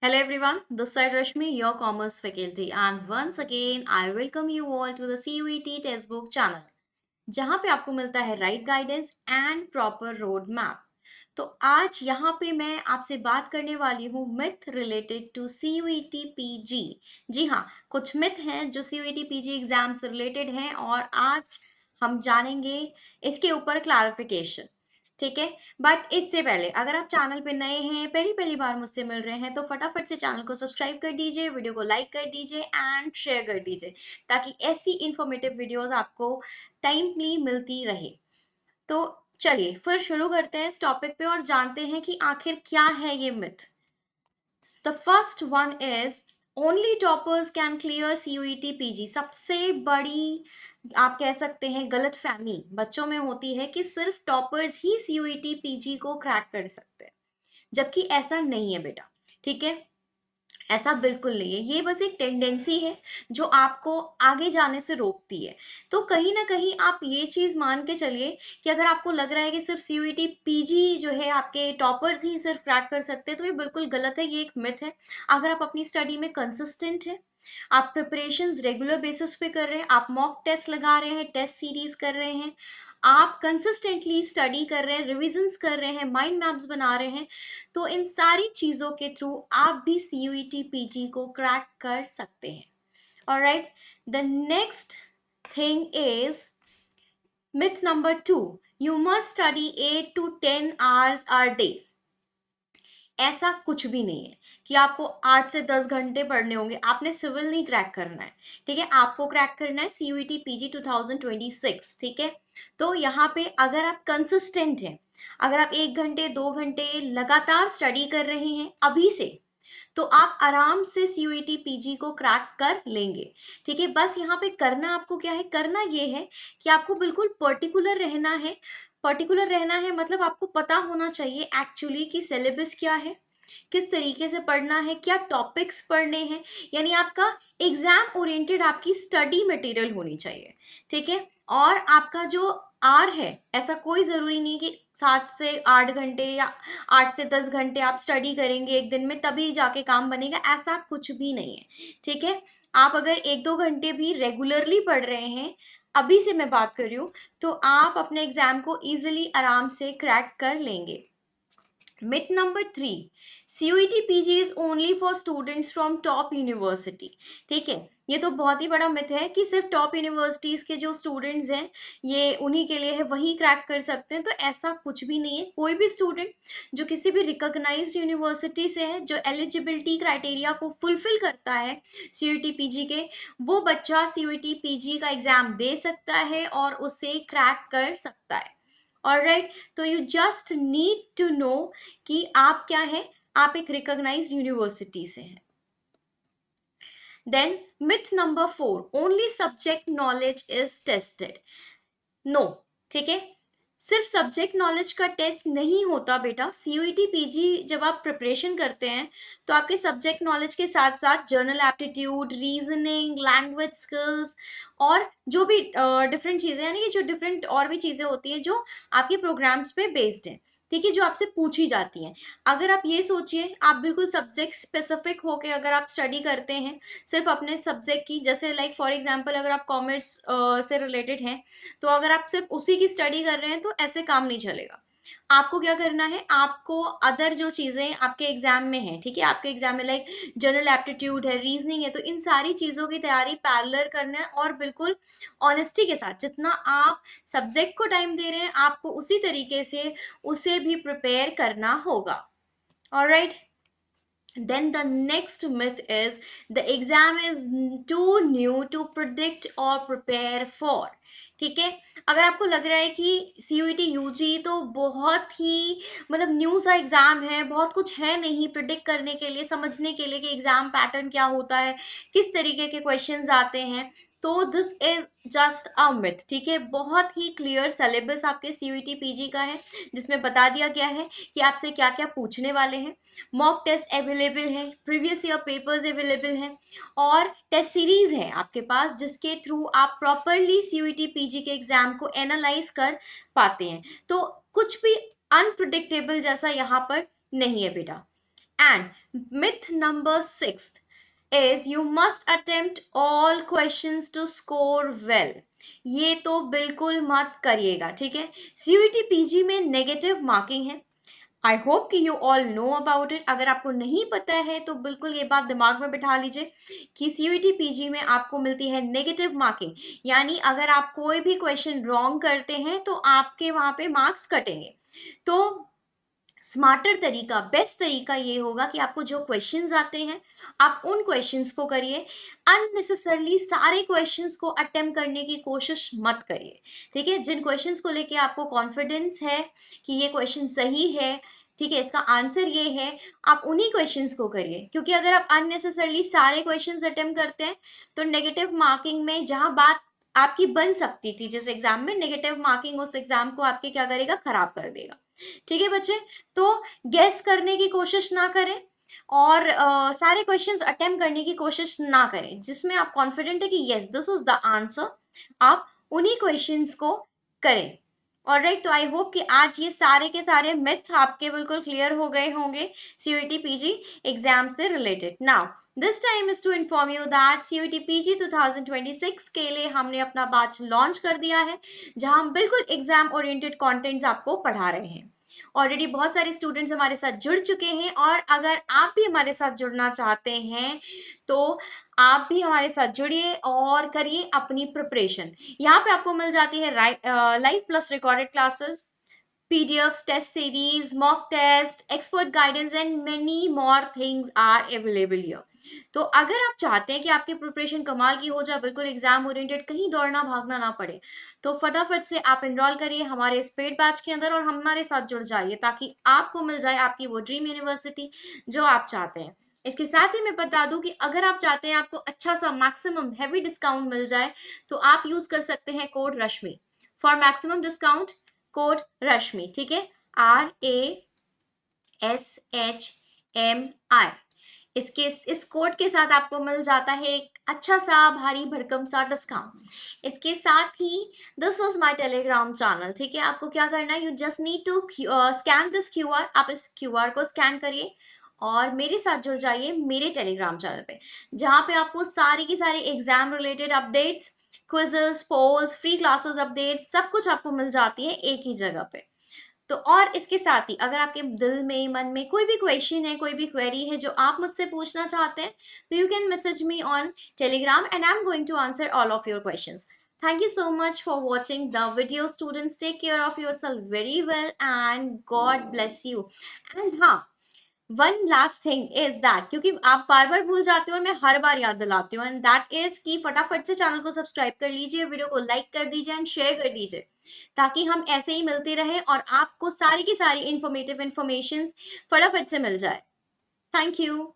Hello everyone, this side Rashmi, your commerce faculty, and once again I welcome you all to the CUET textbook channel, जहाँ पे आपको मिलता है right guidance and proper road map. तो आज यहाँ पे मैं आपसे बात करने वाली हूँ myth related to CUET PG। जी हाँ, कुछ मिथ हैं जो CUET PG एग्जाम से रिलेटेड हैं और आज हम जानेंगे इसके ऊपर क्लैरिफिकेशन। ठीक है, बट इससे पहले अगर आप चैनल पे नए हैं, पहली पहली बार मुझसे मिल रहे हैं, तो फटाफट से चैनल को सब्सक्राइब कर दीजिए, वीडियो को लाइक कर दीजिए एंड शेयर कर दीजिए ताकि ऐसी इंफॉर्मेटिव वीडियोस आपको टाइमली मिलती रहे। तो चलिए फिर शुरू करते हैं इस टॉपिक पे और जानते हैं कि आखिर क्या है ये myth. The first one is only toppers can clear CUET PG। सबसे बड़ी आप कह सकते हैं गलत फहमी बच्चों में होती है कि सिर्फ टॉपर्स ही CUET PG को क्रैक कर सकते हैं, जबकि ऐसा नहीं है बेटा। ठीक है, ऐसा बिल्कुल नहीं है, ये बस एक टेंडेंसी है जो आपको आगे जाने से रोकती है। तो कहीं ना कहीं आप ये चीज मान के चलिए कि अगर आपको लग रहा है कि सिर्फ CUET PG जो है आपके टॉपर्स ही सिर्फ क्रैक कर सकते हैं, तो ये बिल्कुल गलत है, ये एक मिथ है। अगर आप अपनी स्टडी में कंसिस्टेंट है, आप प्रिपरेशंस रेगुलर बेसिस पे कर रहे हैं, आप मॉक टेस्ट लगा रहे हैं, टेस्ट सीरीज कर रहे हैं, आप कंसिस्टेंटली स्टडी कर रहे हैं, रिविजन्स कर रहे हैं, माइंड मैप्स बना रहे हैं, तो इन सारी चीज़ों के थ्रू आप भी CUET PG को क्रैक कर सकते हैं। Alright, the next thing is myth number 2, you must study 8 to 10 hours a day। ऐसा कुछ भी नहीं है कि आपको 8 से 10 घंटे पढ़ने होंगे। आपने सिविल नहीं क्रैक करना है, ठीक है, आपको क्रैक करना है CUET PG 2026। ठीक है, तो यहाँ पे अगर आप कंसिस्टेंट हैं, अगर आप 1 घंटे 2 घंटे लगातार स्टडी कर रहे हैं अभी से, तो आप आराम से CUET PG को क्रैक कर लेंगे। ठीक है, बस यहाँ पे करना आपको क्या है, करना ये है कि आपको बिल्कुल पर्टिकुलर रहना है। पर्टिकुलर रहना है मतलब आपको पता होना चाहिए एक्चुअली कि सिलेबस क्या है, किस तरीके से पढ़ना है, क्या टॉपिक्स पढ़ने हैं, यानी आपका एग्जाम ओरिएंटेड आपकी स्टडी मटेरियल होनी चाहिए। ठीक है, और आपका जो आर है, ऐसा कोई ज़रूरी नहीं कि 7 से 8 घंटे या 8 से 10 घंटे आप स्टडी करेंगे एक दिन में तभी जाके काम बनेगा, ऐसा कुछ भी नहीं है। ठीक है, आप अगर 1-2 घंटे भी रेगुलरली पढ़ रहे हैं, अभी से मैं बात कर रही हूँ, तो आप अपने एग्जाम को इजीली आराम से क्रैक कर लेंगे। Myth number 3, CUET PG is only for students from top university। ठीक है, ये तो बहुत ही बड़ा मिथ है कि सिर्फ टॉप यूनिवर्सिटीज़ के जो स्टूडेंट्स हैं ये उन्हीं के लिए है, वही क्रैक कर सकते हैं। तो ऐसा कुछ भी नहीं है। कोई भी स्टूडेंट जो किसी भी रिकॉग्नाइज्ड यूनिवर्सिटी से है, जो एलिजिबिलिटी क्राइटेरिया को फुलफिल करता है CUET PG के, वो बच्चा CUET PG का एग्ज़ाम दे सकता है और उसे क्रैक कर सकता है। ऑलराइट, तो you just need to know कि आप क्या है, आप एक रिकॉग्नाइज्ड यूनिवर्सिटी से हैं। Then myth number 4, only subject knowledge is tested. No, ठीक है, सिर्फ सब्जेक्ट नॉलेज का टेस्ट नहीं होता बेटा। CUET PG जब आप प्रिपरेशन करते हैं तो आपके सब्जेक्ट नॉलेज के साथ साथ journal aptitude, reasoning, language skills और जो भी डिफरेंट चीज़ें, यानी कि जो डिफरेंट और भी चीज़ें होती हैं जो आपके प्रोग्राम्स पे बेस्ड हैं, ठीक है, जो आपसे पूछी जाती हैं। अगर आप ये सोचिए, आप बिल्कुल सब्जेक्ट स्पेसिफिक होके अगर आप स्टडी करते हैं सिर्फ अपने सब्जेक्ट की, जैसे लाइक फॉर एग्जांपल अगर आप कॉमर्स से रिलेटेड हैं, तो अगर आप सिर्फ उसी की स्टडी कर रहे हैं तो ऐसे काम नहीं चलेगा। आपको क्या करना है, आपको अदर जो चीज़ें आपके एग्जाम में हैं, ठीक है, आपके एग्जाम में लाइक जनरल एप्टीट्यूड है, रीजनिंग है, तो इन सारी चीज़ों की तैयारी पैरेलल करना है और बिल्कुल ऑनेस्टी के साथ जितना आप सब्जेक्ट को टाइम दे रहे हैं, आपको उसी तरीके से उसे भी प्रिपेयर करना होगा। Alright, then the next myth is the exam is too new to predict or prepare for। ठीक है, अगर आपको लग रहा है कि CUET UG तो बहुत ही मतलब न्यू सा एग्जाम है, बहुत कुछ है नहीं प्रिडिक्ट करने के लिए, समझने के लिए कि एग्जाम पैटर्न क्या होता है, किस तरीके के क्वेश्चंस आते हैं, तो this is just a myth. ठीक है, बहुत ही क्लियर सिलेबस आपके CUET PG का है जिसमें बता दिया गया है कि आपसे क्या क्या पूछने वाले हैं। मॉक टेस्ट अवेलेबल है, प्रीवियस ईयर पेपर्स अवेलेबल हैं और टेस्ट सीरीज है आपके पास जिसके थ्रू आप प्रॉपरली CUET PG के एग्जाम को एनालाइज कर पाते हैं। तो कुछ भी अनप्रिडिक्टेबल जैसा यहाँ पर नहीं है बेटा। And myth number 6 is you must attempt all questions to score well. ये तो बिल्कुल मत करिएगा, ठीक है। सीयूईटी पीजी में नेगेटिव मार्किंग है। आई होप कि you all know about it. अगर आपको नहीं पता है तो बिल्कुल ये बात दिमाग में बिठा लीजिए कि सीयूईटी पीजी में आपको मिलती है नेगेटिव मार्किंग, यानी अगर आप कोई भी क्वेश्चन रॉन्ग करते हैं तो आपके वहां पे मार्क्स कटेंगे। तो स्मार्टर तरीका, बेस्ट तरीका ये होगा कि आपको जो क्वेश्चंस आते हैं आप उन क्वेश्चंस को करिए। अननेसेसरली सारे क्वेश्चंस को अटेम्प्ट करने की कोशिश मत करिए, ठीक है। जिन क्वेश्चंस को लेके आपको कॉन्फिडेंस है कि ये क्वेश्चन सही है, ठीक है, इसका आंसर ये है, आप उन्हीं क्वेश्चंस को करिए। क्योंकि अगर आप अननेसेसरली सारे क्वेश्चंस अटेम्प्ट करते हैं तो नेगेटिव मार्किंग में जहां बात आपकी बन सकती थी जिस एग्जाम में, नेगेटिव मार्किंग उस एग्जाम को आपके क्या करेगा, खराब कर देगा। ठीक है बच्चे, तो गेस करने की कोशिश ना करें और सारे क्वेश्चंस अटेम्प्ट करने की कोशिश ना करें जिसमें आप कॉन्फिडेंट है कि yes this is the answer, आप उन्हीं क्वेश्चंस को करें। ऑलराइट, तो आई होप कि आज ये सारे के सारे मिथ आपके बिल्कुल क्लियर हो गए होंगे सीयूईटी पीजी एग्जाम से related. Now this time is to inform you that CUET PG 2026 के लिए हमने अपना बैच लॉन्च कर दिया है जहां हम बिल्कुल एग्जाम ओरिएंटेड कंटेंट्स आपको पढ़ा रहे हैं। ऑलरेडी बहुत सारे स्टूडेंट्स हमारे साथ जुड़ चुके हैं और अगर आप भी हमारे साथ जुड़ना चाहते हैं तो आप भी हमारे साथ जुड़िए और करिए अपनी प्रिपरेशन। यहाँ पे आपको मिल जाती है live plus recorded classes, PDFs, test series, mock test, expert guidance and many more things are available here. तो अगर आप चाहते हैं कि आपकी प्रिपरेशन कमाल की हो जाए, बिल्कुल एग्जाम ओरिएंटेड, कहीं दौड़ना भागना ना पड़े, तो फटाफट से आप एनरोल करिए हमारे इस पेड बैच के अंदर और हमारे साथ जुड़ जाइए ताकि आपको मिल जाए आपकी वो ड्रीम यूनिवर्सिटी जो आप चाहते हैं। इसके साथ ही मैं बता दूं कि अगर आप चाहते हैं आपको अच्छा सा मैक्सिमम हैवी डिस्काउंट मिल जाए तो आप यूज कर सकते हैं code Rashmi for maximum discount. Code Rashmi, ठीक है, RASHMI। इस कोड के साथ आपको मिल जाता है एक अच्छा सा भारी भरकम सा डिस्काउंट। इसके साथ ही this is my Telegram channel, ठीक है। आपको क्या करना है, you just need to scan this QR। आप इस QR को स्कैन करिए और मेरे साथ जुड़ जाइए मेरे टेलीग्राम चैनल पे, जहाँ पे आपको सारी की सारी exam related updates, quizzes, polls, free classes update, सब कुछ आपको मिल जाती है एक ही जगह पे। तो और इसके साथ ही अगर आपके दिल में, मन में कोई भी क्वेश्चन है, कोई भी क्वेरी है जो आप मुझसे पूछना चाहते हैं, तो you can message me on Telegram and I am going to answer all of your questions. Thank you so much for watching the video, students. Take care of yourself very well and God bless you. And हाँ, one last thing is that, क्योंकि आप बार बार भूल जाते हो और मैं हर बार याद दिलाती हूँ, एंड दैट इज कि फटाफट से चैनल को सब्सक्राइब कर लीजिए, वीडियो को लाइक कर दीजिए एंड शेयर कर दीजिए ताकि हम ऐसे ही मिलते रहें और आपको सारी की सारी इंफॉर्मेटिव इंफॉर्मेशन फटाफट से मिल जाए। Thank you.